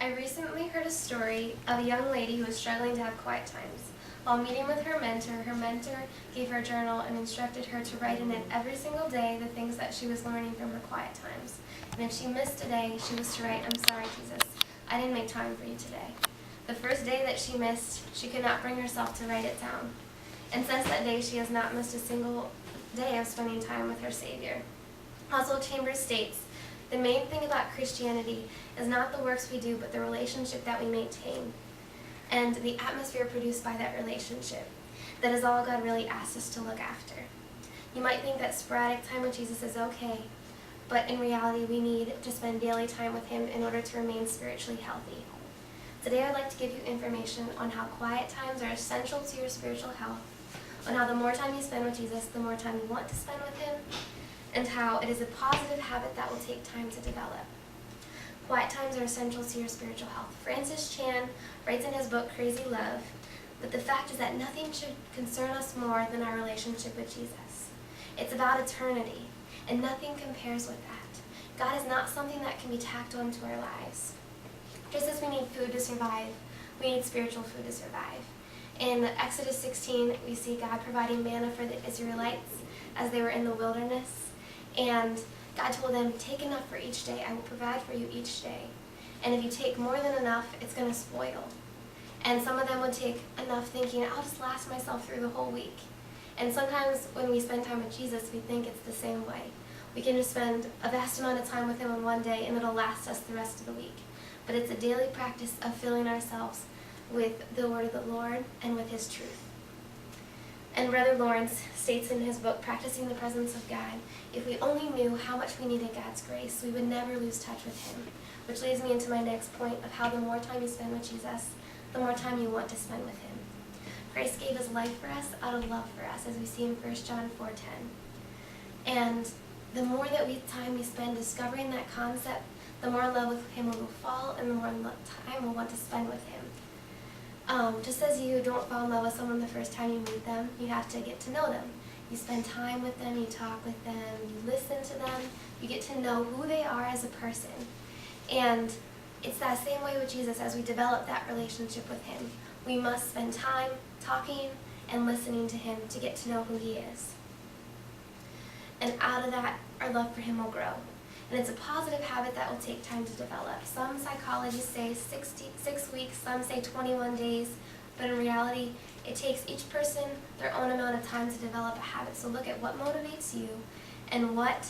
I recently heard a story of a young lady who was struggling to have quiet times. While meeting with her mentor gave her a journal and instructed her to write in it every single day the things that she was learning from her quiet times. And if she missed a day, she was to write, "I'm sorry, Jesus, I didn't make time for you today." The first day that she missed, she could not bring herself to write it down. And since that day, she has not missed a single day of spending time with her Savior. Oswald Chambers states, "The main thing about Christianity is not the works we do, but the relationship that we maintain, and the atmosphere produced by that relationship. That is all God really asks us to look after." You might think that sporadic time with Jesus is okay, but in reality, we need to spend daily time with Him in order to remain spiritually healthy. Today, I'd like to give you information on how quiet times are essential to your spiritual health, on how the more time you spend with Jesus, the more time you want to spend with Him, and how it is a positive habit that will take time to develop. Quiet times are essential to your spiritual health. Francis Chan writes in his book, Crazy Love, that the fact is that nothing should concern us more than our relationship with Jesus. It's about eternity, and nothing compares with that. God is not something that can be tacked onto our lives. Just as we need food to survive, we need spiritual food to survive. In Exodus 16, we see God providing manna for the Israelites as they were in the wilderness. And God told them, "Take enough for each day. I will provide for you each day. And if you take more than enough, it's going to spoil." And some of them would take enough thinking, "I'll just last myself through the whole week." And sometimes when we spend time with Jesus, we think it's the same way. We can just spend a vast amount of time with Him in one day, and it'll last us the rest of the week. But it's a daily practice of filling ourselves with the word of the Lord and with His truth. And Brother Lawrence states in his book, Practicing the Presence of God, if we only knew how much we needed God's grace, we would never lose touch with Him. Which leads me into my next point of how the more time you spend with Jesus, the more time you want to spend with Him. Christ gave His life for us out of love for us, as we see in 1 John 4:10. And the more time we spend discovering that concept, the more in love with Him we will fall, and the more time we'll want to spend with Him. Just as you don't fall in love with someone the first time you meet them, you have to get to know them. You spend time with them, you talk with them, you listen to them, you get to know who they are as a person. And it's that same way with Jesus. As we develop that relationship with Him, we must spend time talking and listening to Him to get to know who He is. And out of that, our love for Him will grow. And it's a positive habit that will take time to develop. Some psychologists say 6 weeks, some say 21 days, but in reality, it takes each person their own amount of time to develop a habit. So look at what motivates you and what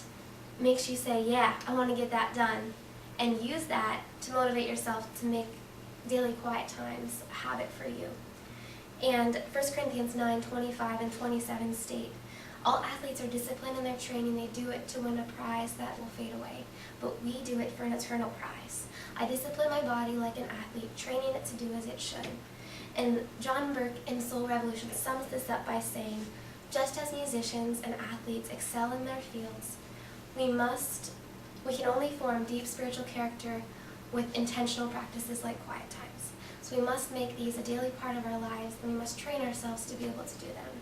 makes you say, "Yeah, I want to get that done," and use that to motivate yourself to make daily quiet times a habit for you. And 1 Corinthians 9:25 and 27 state, "All athletes are disciplined in their training. They do it to win a prize that will fade away, but we do it for an eternal prize. I discipline my body like an athlete, training it to do as it should." And John Burke in Soul Revolution sums this up by saying, "Just as musicians and athletes excel in their fields, we can only form deep spiritual character with intentional practices like quiet times. So we must make these a daily part of our lives, and we must train ourselves to be able to do them."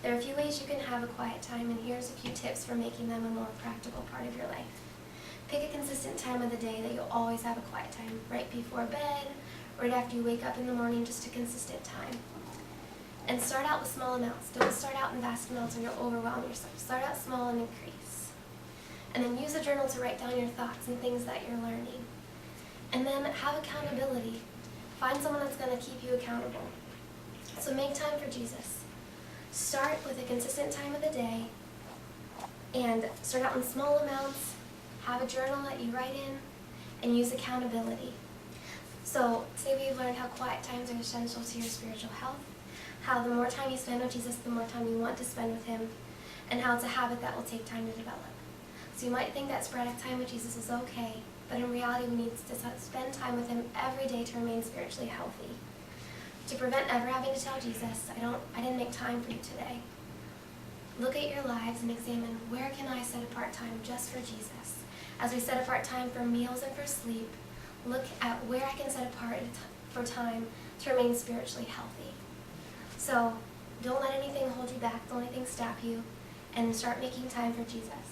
There are a few ways you can have a quiet time, and here's a few tips for making them a more practical part of your life. Pick a consistent time of the day that you'll always have a quiet time, right before bed, right after you wake up in the morning, just a consistent time. And start out with small amounts. Don't start out in vast amounts or you'll overwhelm yourself. Start out small and increase. And then use a journal to write down your thoughts and things that you're learning. And then have accountability. Find someone that's going to keep you accountable. So make time for Jesus. Start with a consistent time of the day and start out in small amounts. Have a journal that you write in and use accountability. So today we've learned how quiet times are essential to your spiritual health, how the more time you spend with Jesus, the more time you want to spend with Him, and how it's a habit that will take time to develop. So you might think that sporadic time with Jesus is okay, but in reality we need to spend time with Him every day to remain spiritually healthy. To prevent ever having to tell Jesus, I didn't make time for you today. Look at your lives and examine, where can I set apart time just for Jesus? As we set apart time for meals and for sleep, look at where I can set apart for time to remain spiritually healthy. So don't let anything hold you back, don't let anything stop you, and start making time for Jesus.